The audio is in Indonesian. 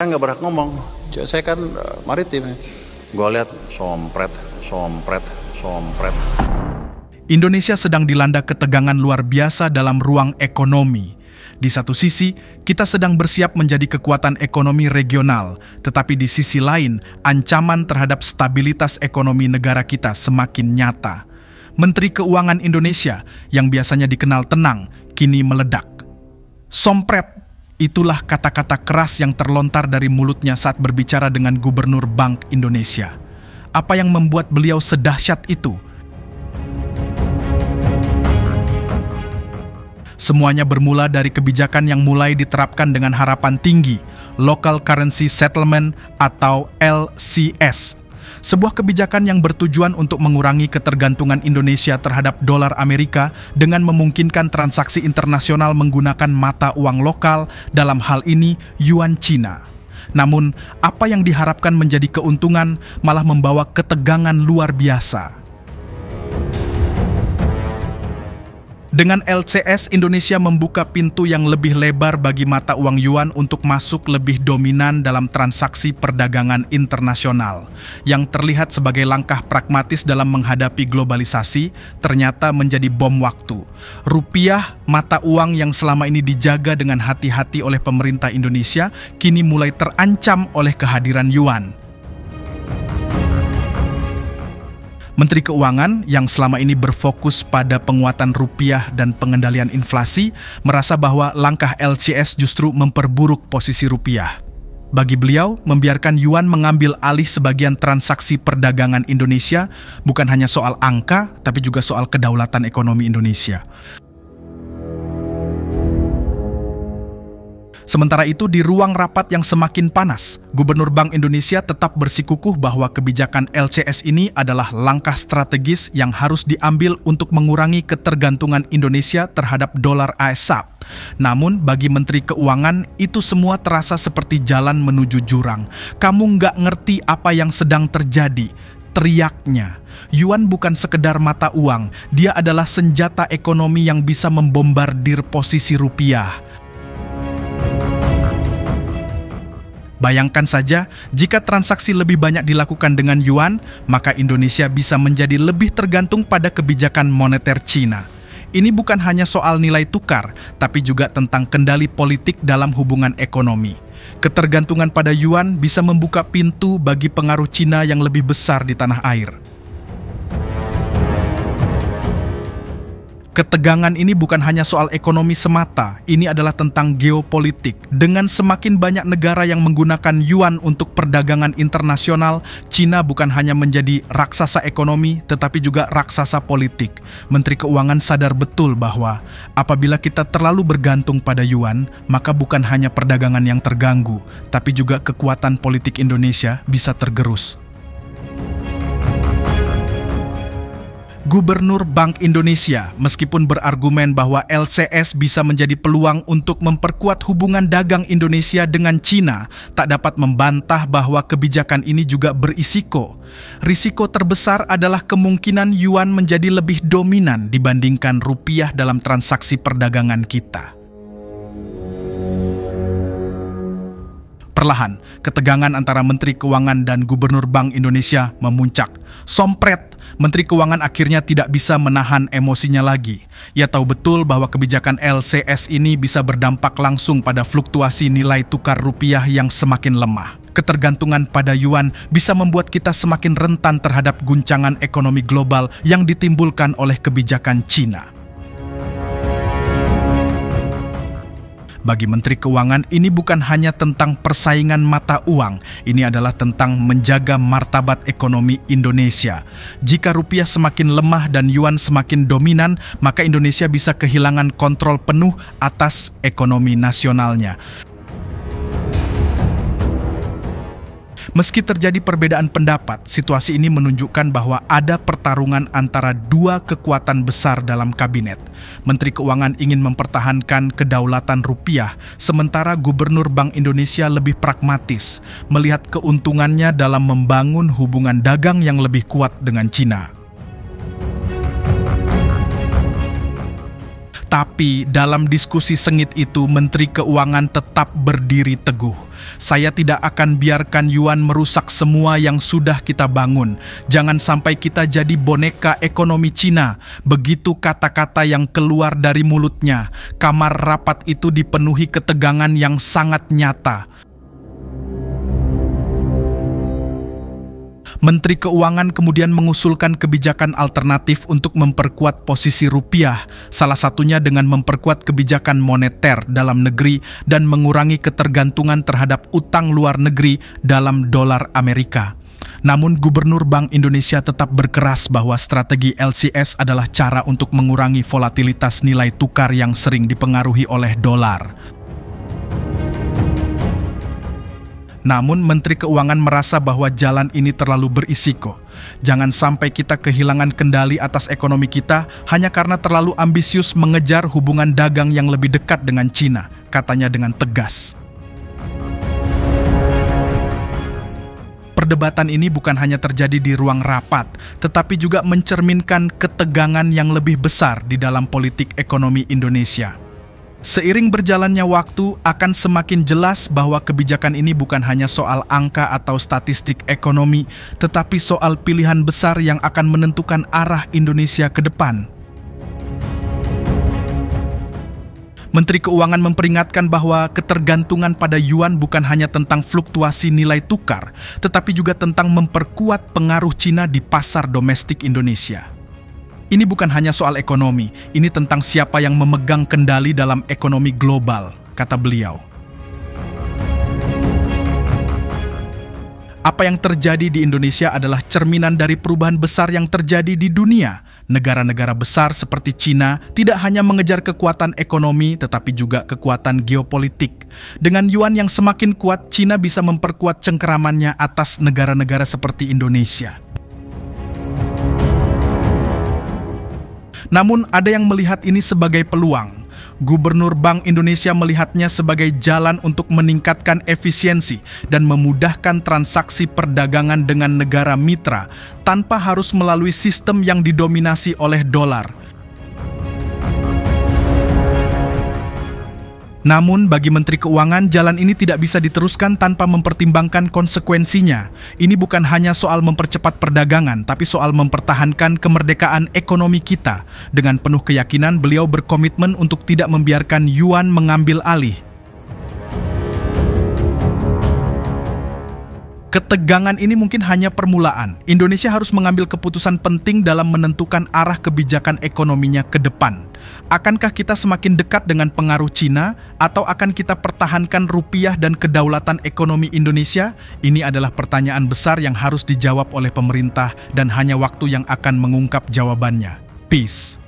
Nggak berhak ngomong, saya kan maritim. Gue lihat sompret. Indonesia sedang dilanda ketegangan luar biasa dalam ruang ekonomi. Di satu sisi, kita sedang bersiap menjadi kekuatan ekonomi regional, tetapi di sisi lain, ancaman terhadap stabilitas ekonomi negara kita semakin nyata. Menteri Keuangan Indonesia yang biasanya dikenal tenang, kini meledak. Sompret, itulah kata-kata keras yang terlontar dari mulutnya saat berbicara dengan Gubernur Bank Indonesia. Apa yang membuat beliau sedahsyat itu? Semuanya bermula dari kebijakan yang mulai diterapkan dengan harapan tinggi, Local Currency Settlement atau LCS. Sebuah kebijakan yang bertujuan untuk mengurangi ketergantungan Indonesia terhadap dolar Amerika dengan memungkinkan transaksi internasional menggunakan mata uang lokal, dalam hal ini yuan Cina. Namun, apa yang diharapkan menjadi keuntungan malah membawa ketegangan luar biasa. Dengan LCS, Indonesia membuka pintu yang lebih lebar bagi mata uang yuan untuk masuk lebih dominan dalam transaksi perdagangan internasional. Yang terlihat sebagai langkah pragmatis dalam menghadapi globalisasi, ternyata menjadi bom waktu. Rupiah, mata uang yang selama ini dijaga dengan hati-hati oleh pemerintah Indonesia, kini mulai terancam oleh kehadiran yuan. Menteri Keuangan yang selama ini berfokus pada penguatan rupiah dan pengendalian inflasi merasa bahwa langkah LCS justru memperburuk posisi rupiah. Bagi beliau, membiarkan yuan mengambil alih sebagian transaksi perdagangan Indonesia bukan hanya soal angka, tapi juga soal kedaulatan ekonomi Indonesia. Sementara itu, di ruang rapat yang semakin panas, Gubernur Bank Indonesia tetap bersikukuh bahwa kebijakan LCS ini adalah langkah strategis yang harus diambil untuk mengurangi ketergantungan Indonesia terhadap dolar AS. Namun, bagi Menteri Keuangan, itu semua terasa seperti jalan menuju jurang. Kamu nggak ngerti apa yang sedang terjadi. Teriaknya, yuan bukan sekedar mata uang, dia adalah senjata ekonomi yang bisa membombardir posisi rupiah. Bayangkan saja, jika transaksi lebih banyak dilakukan dengan yuan, maka Indonesia bisa menjadi lebih tergantung pada kebijakan moneter Cina. Ini bukan hanya soal nilai tukar, tapi juga tentang kendali politik dalam hubungan ekonomi. Ketergantungan pada yuan bisa membuka pintu bagi pengaruh Cina yang lebih besar di tanah air. Ketegangan ini bukan hanya soal ekonomi semata, ini adalah tentang geopolitik. Dengan semakin banyak negara yang menggunakan yuan untuk perdagangan internasional, Cina bukan hanya menjadi raksasa ekonomi, tetapi juga raksasa politik. Menteri Keuangan sadar betul bahwa apabila kita terlalu bergantung pada yuan, maka bukan hanya perdagangan yang terganggu, tapi juga kekuatan politik Indonesia bisa tergerus. Gubernur Bank Indonesia, meskipun berargumen bahwa LCS bisa menjadi peluang untuk memperkuat hubungan dagang Indonesia dengan Cina, tak dapat membantah bahwa kebijakan ini juga berisiko. Risiko terbesar adalah kemungkinan yuan menjadi lebih dominan dibandingkan rupiah dalam transaksi perdagangan kita. Perlahan, ketegangan antara Menteri Keuangan dan Gubernur Bank Indonesia memuncak. Sompret, Menteri Keuangan akhirnya tidak bisa menahan emosinya lagi. Ia tahu betul bahwa kebijakan LCS ini bisa berdampak langsung pada fluktuasi nilai tukar rupiah yang semakin lemah. Ketergantungan pada yuan bisa membuat kita semakin rentan terhadap guncangan ekonomi global yang ditimbulkan oleh kebijakan Cina. Bagi Menteri Keuangan, ini bukan hanya tentang persaingan mata uang, ini adalah tentang menjaga martabat ekonomi Indonesia. Jika rupiah semakin lemah dan yuan semakin dominan, maka Indonesia bisa kehilangan kontrol penuh atas ekonomi nasionalnya. Meski terjadi perbedaan pendapat, situasi ini menunjukkan bahwa ada pertarungan antara dua kekuatan besar dalam kabinet. Menteri Keuangan ingin mempertahankan kedaulatan rupiah, sementara Gubernur Bank Indonesia lebih pragmatis, melihat keuntungannya dalam membangun hubungan dagang yang lebih kuat dengan Cina. Tetapi dalam diskusi sengit itu, Menteri Keuangan tetap berdiri teguh. Saya tidak akan biarkan yuan merusak semua yang sudah kita bangun. Jangan sampai kita jadi boneka ekonomi Cina. Begitu kata-kata yang keluar dari mulutnya. Kamar rapat itu dipenuhi ketegangan yang sangat nyata. Menteri Keuangan kemudian mengusulkan kebijakan alternatif untuk memperkuat posisi rupiah, salah satunya dengan memperkuat kebijakan moneter dalam negeri dan mengurangi ketergantungan terhadap utang luar negeri dalam dolar Amerika. Namun Gubernur Bank Indonesia tetap berkeras bahwa strategi LCS adalah cara untuk mengurangi volatilitas nilai tukar yang sering dipengaruhi oleh dolar. Namun Menteri Keuangan merasa bahwa jalan ini terlalu berisiko. Jangan sampai kita kehilangan kendali atas ekonomi kita hanya karena terlalu ambisius mengejar hubungan dagang yang lebih dekat dengan Cina, katanya dengan tegas. Perdebatan ini bukan hanya terjadi di ruang rapat, tetapi juga mencerminkan ketegangan yang lebih besar di dalam politik ekonomi Indonesia. Seiring berjalannya waktu, akan semakin jelas bahwa kebijakan ini bukan hanya soal angka atau statistik ekonomi, tetapi soal pilihan besar yang akan menentukan arah Indonesia ke depan. Menteri Keuangan memperingatkan bahwa ketergantungan pada yuan bukan hanya tentang fluktuasi nilai tukar, tetapi juga tentang memperkuat pengaruh Cina di pasar domestik Indonesia. Ini bukan hanya soal ekonomi, ini tentang siapa yang memegang kendali dalam ekonomi global, kata beliau. Apa yang terjadi di Indonesia adalah cerminan dari perubahan besar yang terjadi di dunia. Negara-negara besar seperti Cina tidak hanya mengejar kekuatan ekonomi, tetapi juga kekuatan geopolitik. Dengan yuan yang semakin kuat, Cina bisa memperkuat cengkeramannya atas negara-negara seperti Indonesia. Namun ada yang melihat ini sebagai peluang. Gubernur Bank Indonesia melihatnya sebagai jalan untuk meningkatkan efisiensi dan memudahkan transaksi perdagangan dengan negara mitra tanpa harus melalui sistem yang didominasi oleh dolar. Namun bagi Menteri Keuangan, jalan ini tidak bisa diteruskan tanpa mempertimbangkan konsekuensinya. Ini bukan hanya soal mempercepat perdagangan, tapi soal mempertahankan kemerdekaan ekonomi kita. Dengan penuh keyakinan, beliau berkomitmen untuk tidak membiarkan yuan mengambil alih. Ketegangan ini mungkin hanya permulaan. Indonesia harus mengambil keputusan penting dalam menentukan arah kebijakan ekonominya ke depan. Akankah kita semakin dekat dengan pengaruh Cina, atau akan kita pertahankan rupiah dan kedaulatan ekonomi Indonesia? Ini adalah pertanyaan besar yang harus dijawab oleh pemerintah dan hanya waktu yang akan mengungkap jawabannya. Peace.